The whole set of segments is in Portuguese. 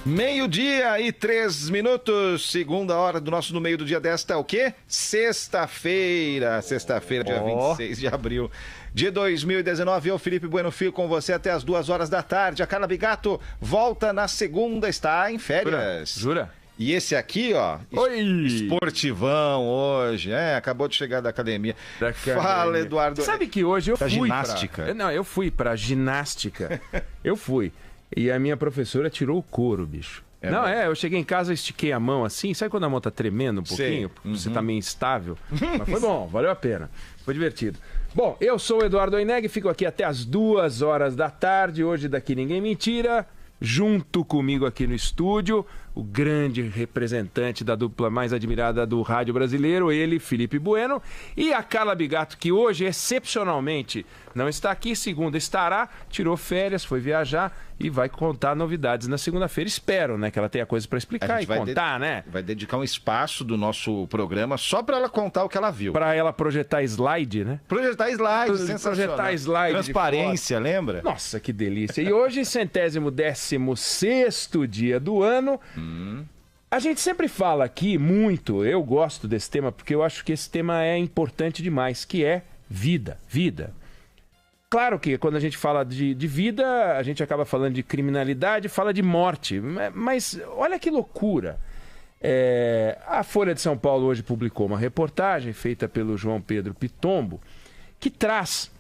Meio-dia e 3 minutos, segunda hora do nosso No Meio do Dia desta é o quê? Sexta-feira, dia 26 de abril de 2019. Eu, Felipe Bueno Filho, com você até as 2 horas da tarde. A Carla Bigato volta na segunda, está em férias. Jura? E esse aqui, ó, esportivão hoje, acabou de chegar da academia. Fala, Eduardo. Sabe que hoje eu fui ginástica. eu fui pra ginástica. Eu fui. E a minha professora tirou o couro, bicho. Eu cheguei em casa, estiquei a mão assim, sabe quando a mão tá tremendo um pouquinho? Porque você tá meio instável? Mas foi bom, valeu a pena. Foi divertido. Bom, eu sou o Eduardo Oineg, fico aqui até as 2 horas da tarde, hoje daqui ninguém me tira. Junto comigo aqui no estúdio, o grande representante da dupla mais admirada do rádio brasileiro, ele, Felipe Bueno, e a Carla Bigato, que hoje, excepcionalmente, não está aqui, segunda estará, tirou férias, foi viajar e vai contar novidades na segunda-feira. Espero, né, que ela tenha coisa para explicar e contar, né? Vai dedicar um espaço do nosso programa só para ela contar o que ela viu. Para ela projetar slide, né? Projetar slide, sensacional. Projetar slide. Transparência, lembra? Nossa, que delícia. E hoje, 116º dia do ano. A gente sempre fala aqui muito, eu gosto desse tema, porque eu acho que esse tema é importante demais, que é vida. Claro que quando a gente fala de vida, a gente acaba falando de criminalidade, fala de morte, mas olha que loucura. A Folha de São Paulo hoje publicou uma reportagem feita pelo João Pedro Pitombo, que traz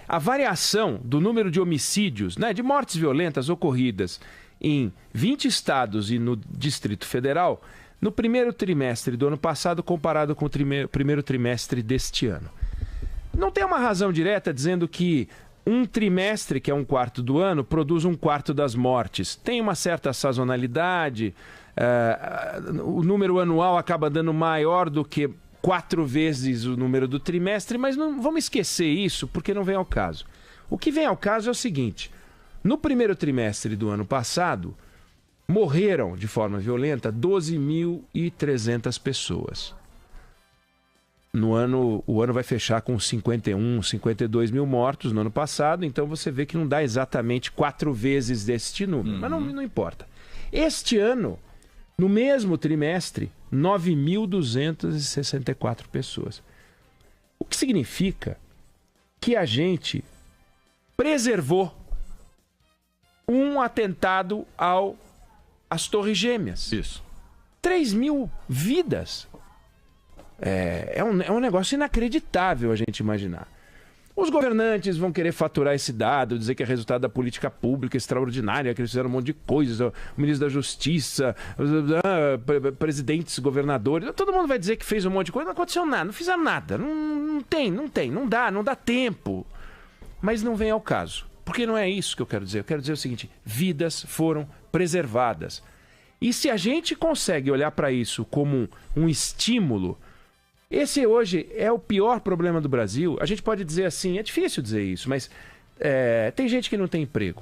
a variação do número de homicídios, né, de mortes violentas ocorridas em 20 estados e no Distrito Federal no primeiro trimestre do ano passado comparado com o primeiro trimestre deste ano. Não tem uma razão direta dizendo que um trimestre, que é um quarto do ano, produz um quarto das mortes. Tem uma certa sazonalidade, o número anual acaba dando maior do que 4 vezes o número do trimestre, mas não vamos esquecer isso porque não vem ao caso. O que vem ao caso é o seguinte: no primeiro trimestre do ano passado, morreram de forma violenta 12.300 pessoas. O ano vai fechar com 52 mil mortos no ano passado, então você vê que não dá exatamente 4 vezes deste número, mas não importa. Este ano, no mesmo trimestre, 9.264 pessoas. O que significa que a gente preservou um atentado às Torres Gêmeas. Isso. 3.000 vidas. É um negócio inacreditável a gente imaginar. Os governantes vão querer faturar esse dado, dizer que é resultado da política pública extraordinária, que eles fizeram um monte de coisas, o ministro da Justiça, presidentes, governadores, todo mundo vai dizer que fez um monte de coisa, não aconteceu nada, não fizeram nada, não dá tempo. Mas não vem ao caso, porque não é isso que eu quero dizer o seguinte: vidas foram preservadas. E se a gente consegue olhar para isso como um estímulo, esse hoje é o pior problema do Brasil. A gente pode dizer assim, é difícil dizer isso, mas tem gente que não tem emprego,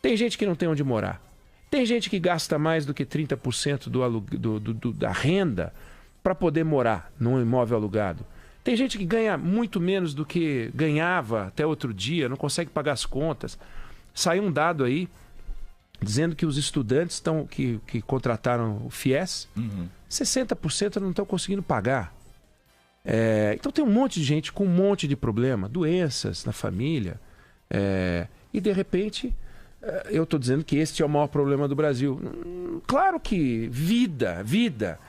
tem gente que não tem onde morar, tem gente que gasta mais do que 30% da renda para poder morar num imóvel alugado. Tem gente que ganha muito menos do que ganhava até outro dia, não consegue pagar as contas. Saiu um dado aí dizendo que os estudantes que contrataram o FIES, 60% não estão conseguindo pagar. Então tem um monte de gente com um monte de problema, doenças na família, e de repente eu estou dizendo que este é o maior problema do Brasil. Claro que vida,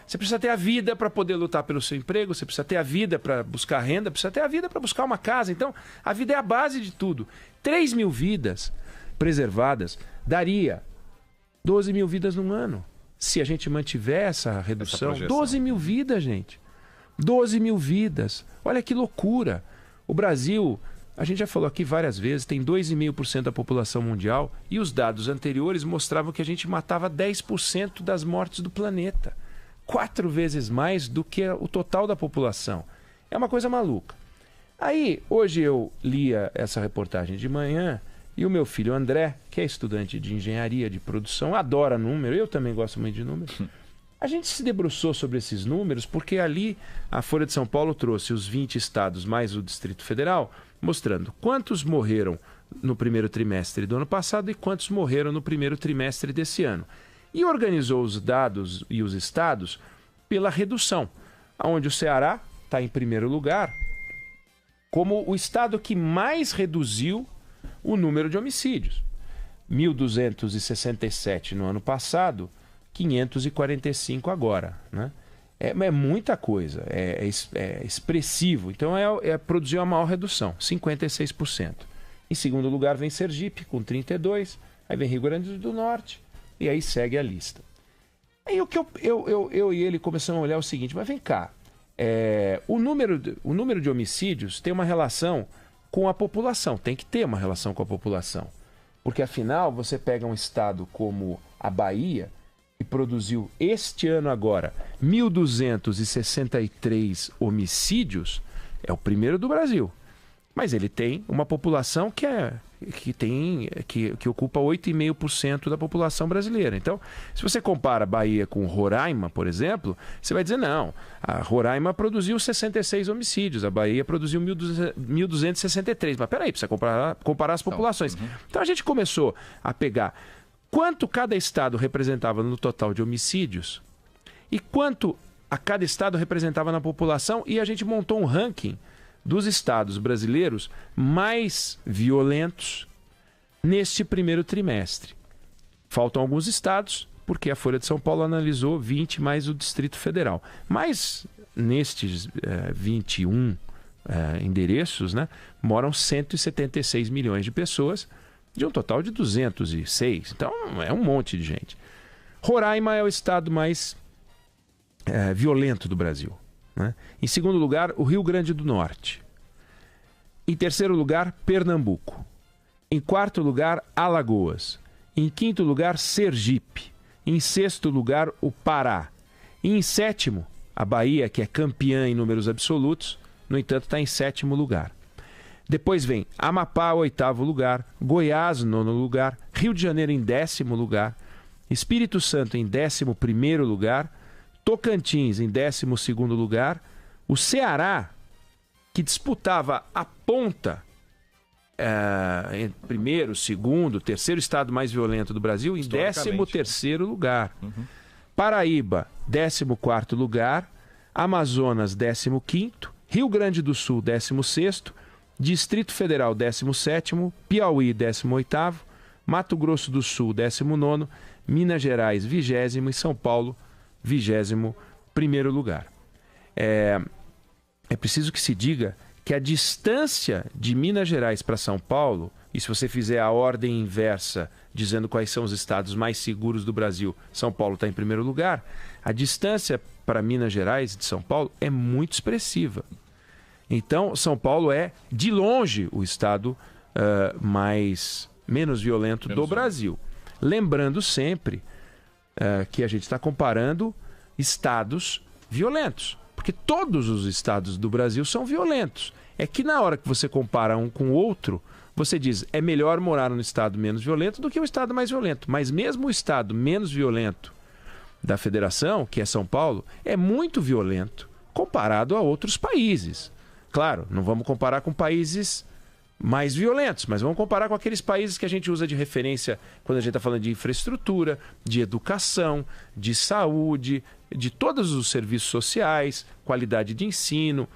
você precisa ter a vida para poder lutar pelo seu emprego, você precisa ter a vida para buscar renda, precisa ter a vida para buscar uma casa. Então a vida é a base de tudo. 3.000 vidas preservadas daria 12.000 vidas num ano, se a gente mantiver essa redução. 12.000 vidas, gente. 12.000 vidas. Olha que loucura. O Brasil, a gente já falou aqui várias vezes, tem 2,5% da população mundial e os dados anteriores mostravam que a gente matava 10% das mortes do planeta. 4 vezes mais do que o total da população. É uma coisa maluca. Aí, hoje eu lia essa reportagem de manhã e o meu filho André, que é estudante de engenharia de produção, adora número, eu também gosto muito de número. A gente se debruçou sobre esses números porque ali a Folha de São Paulo trouxe os 20 estados mais o Distrito Federal, mostrando quantos morreram no primeiro trimestre do ano passado e quantos morreram no primeiro trimestre desse ano. e organizou os dados e os estados pela redução, onde o Ceará está em primeiro lugar como o estado que mais reduziu o número de homicídios. 1.267 no ano passado, 545 agora, né? É muita coisa, é expressivo. Então produziu a maior redução, 56%. Em segundo lugar vem Sergipe, com 32%. Aí vem Rio Grande do Norte, e aí segue a lista. Aí o que eu e ele começamos a olhar o seguinte, mas vem cá, o número de homicídios tem uma relação com a população, tem que ter uma relação com a população. Porque afinal, você pega um estado como a Bahia, que produziu este ano agora 1.263 homicídios, é o primeiro do Brasil. Mas ele tem uma população que ocupa 8,5% da população brasileira. Então, se você compara Bahia com Roraima, por exemplo, você vai dizer, não, a Roraima produziu 66 homicídios, a Bahia produziu 1.263. Mas peraí, precisa comparar as populações. Então a gente começou a pegar quanto cada estado representava no total de homicídios e quanto a cada estado representava na população, e a gente montou um ranking dos estados brasileiros mais violentos neste primeiro trimestre. Faltam alguns estados, porque a Folha de São Paulo analisou 20 mais o Distrito Federal. Mas nestes 21 endereços, né, moram 176 milhões de pessoas, de um total de 206. Então é um monte de gente. Roraima é o estado mais violento do Brasil, né? Em segundo lugar, o Rio Grande do Norte. Em terceiro lugar, Pernambuco. Em quarto lugar, Alagoas. Em quinto lugar, Sergipe. Em sexto lugar, o Pará. E em sétimo, a Bahia, que é campeã em números absolutos, no entanto, está em sétimo lugar. Depois vem Amapá, oitavo lugar, Goiás, nono lugar, Rio de Janeiro em 10º lugar, Espírito Santo em 11º lugar, Tocantins em 12º lugar, o Ceará, que disputava a ponta em primeiro, segundo, terceiro estado mais violento do Brasil, em 13º lugar. Paraíba, 14º lugar, Amazonas, 15º, Rio Grande do Sul, 16º, Distrito Federal, 17º, Piauí, 18º, Mato Grosso do Sul, 19º, Minas Gerais, 20º e São Paulo, 21º lugar. É preciso que se diga que a distância de Minas Gerais para São Paulo, e se você fizer a ordem inversa, dizendo quais são os estados mais seguros do Brasil, São Paulo está em primeiro lugar, a distância para Minas Gerais de São Paulo é muito expressiva. Então, São Paulo é, de longe, o estado menos violento do Brasil. Lembrando sempre que a gente está comparando estados violentos, porque todos os estados do Brasil são violentos. É que na hora que você compara um com o outro, você diz, é melhor morar no estado menos violento do que o estado mais violento. Mas mesmo o estado menos violento da federação, que é São Paulo, é muito violento comparado a outros países. Claro, não vamos comparar com países mais violentos, mas vamos comparar com aqueles países que a gente usa de referência quando a gente está falando de infraestrutura, de educação, de saúde, de todos os serviços sociais, qualidade de ensino.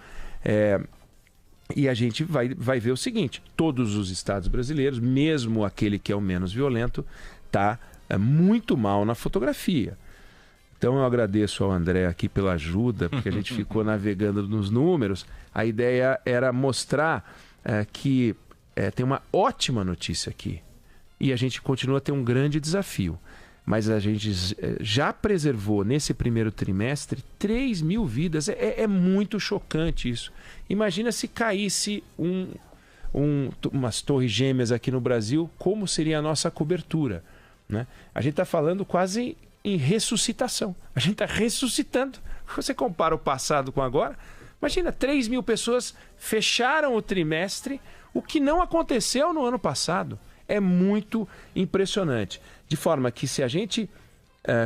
E a gente vai ver o seguinte, todos os estados brasileiros, mesmo aquele que é o menos violento, está muito mal na fotografia. Então eu agradeço ao André aqui pela ajuda, porque a gente ficou navegando nos números. A ideia era mostrar que tem uma ótima notícia aqui. E a gente continua a ter um grande desafio. Mas a gente já preservou nesse primeiro trimestre 3 mil vidas. É muito chocante isso. Imagina se caísse umas torres gêmeas aqui no Brasil, como seria a nossa cobertura, né? A gente está falando quase em ressuscitação. A gente está ressuscitando. Você compara o passado com agora, imagina, 3 mil pessoas fecharam o trimestre, o que não aconteceu no ano passado. É muito impressionante. De forma que se a gente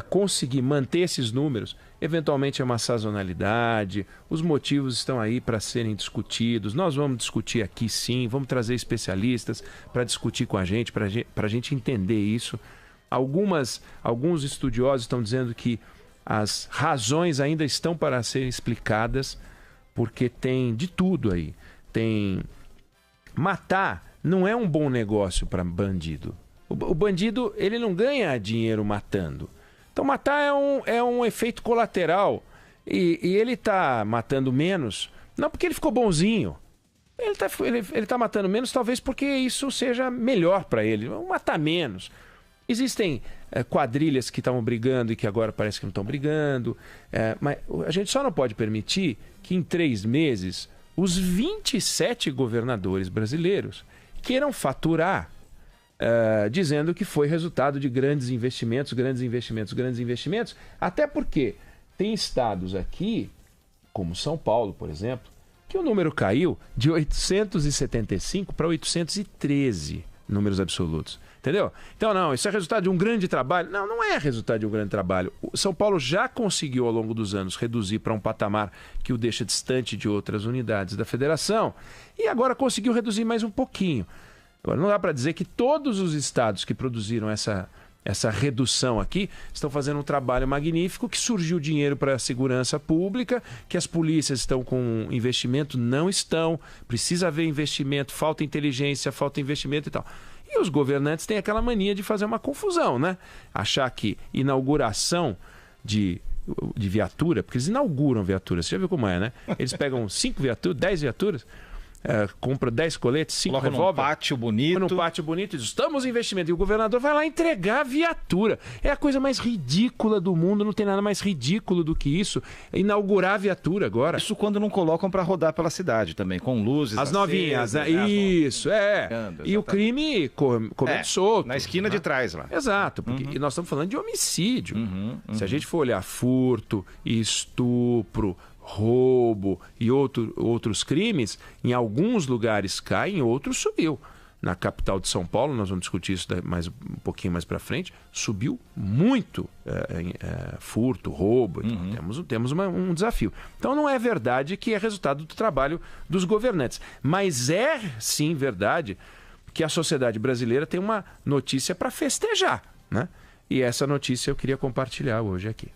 conseguir manter esses números, eventualmente é uma sazonalidade, os motivos estão aí para serem discutidos, nós vamos discutir aqui sim, vamos trazer especialistas para discutir com a gente, para a gente entender isso. Alguns estudiosos estão dizendo que as razões ainda estão para serem explicadas, porque tem de tudo aí. Matar não é um bom negócio para bandido. O bandido, ele não ganha dinheiro matando. Então matar é um efeito colateral. E ele está matando menos, não porque ele ficou bonzinho. Ele tá matando menos talvez porque isso seja melhor para ele. Vamos matar menos. Existem quadrilhas que estavam brigando e que agora parece que não estão brigando. Mas a gente só não pode permitir que em 3 meses os 27 governadores brasileiros queiram faturar dizendo que foi resultado de grandes investimentos. Até porque tem estados aqui, como São Paulo, por exemplo, que o número caiu de 875 para 813 números absolutos. Entendeu? Então, não, isso é resultado de um grande trabalho. Não, não é resultado de um grande trabalho. O São Paulo já conseguiu, ao longo dos anos, reduzir para um patamar que o deixa distante de outras unidades da federação e agora conseguiu reduzir mais um pouquinho. Agora, não dá para dizer que todos os estados que produziram essa redução aqui estão fazendo um trabalho magnífico, que surgiu dinheiro para a segurança pública, que as polícias estão com investimento, não estão. Precisa haver investimento, falta inteligência, falta investimento e tal. E os governantes têm aquela mania de fazer uma confusão, né? Achar que inauguração de viatura, porque eles inauguram viaturas, você já viu como é, né? Eles pegam 5 viaturas, 10 viaturas, compra 10 coletes, 5 revólver. Num pátio bonito. Num pátio bonito e diz, estamos em investimento. E o governador vai lá entregar a viatura. É a coisa mais ridícula do mundo, não tem nada mais ridículo do que isso. Inaugurar a viatura agora. Isso quando não colocam para rodar pela cidade também, com luzes. As novinhas, né? Isso, E o crime comendo solto. Na esquina de trás lá. Exato, porque e nós estamos falando de homicídio. Se a gente for olhar furto, estupro, roubo e outros crimes, em alguns lugares cai, em outros subiu. Na capital de São Paulo, nós vamos discutir isso um pouquinho mais para frente, subiu muito furto, roubo. Então, temos um desafio. Então não é verdade que é resultado do trabalho dos governantes, mas é sim verdade que a sociedade brasileira tem uma notícia para festejar, né? E essa notícia eu queria compartilhar hoje aqui.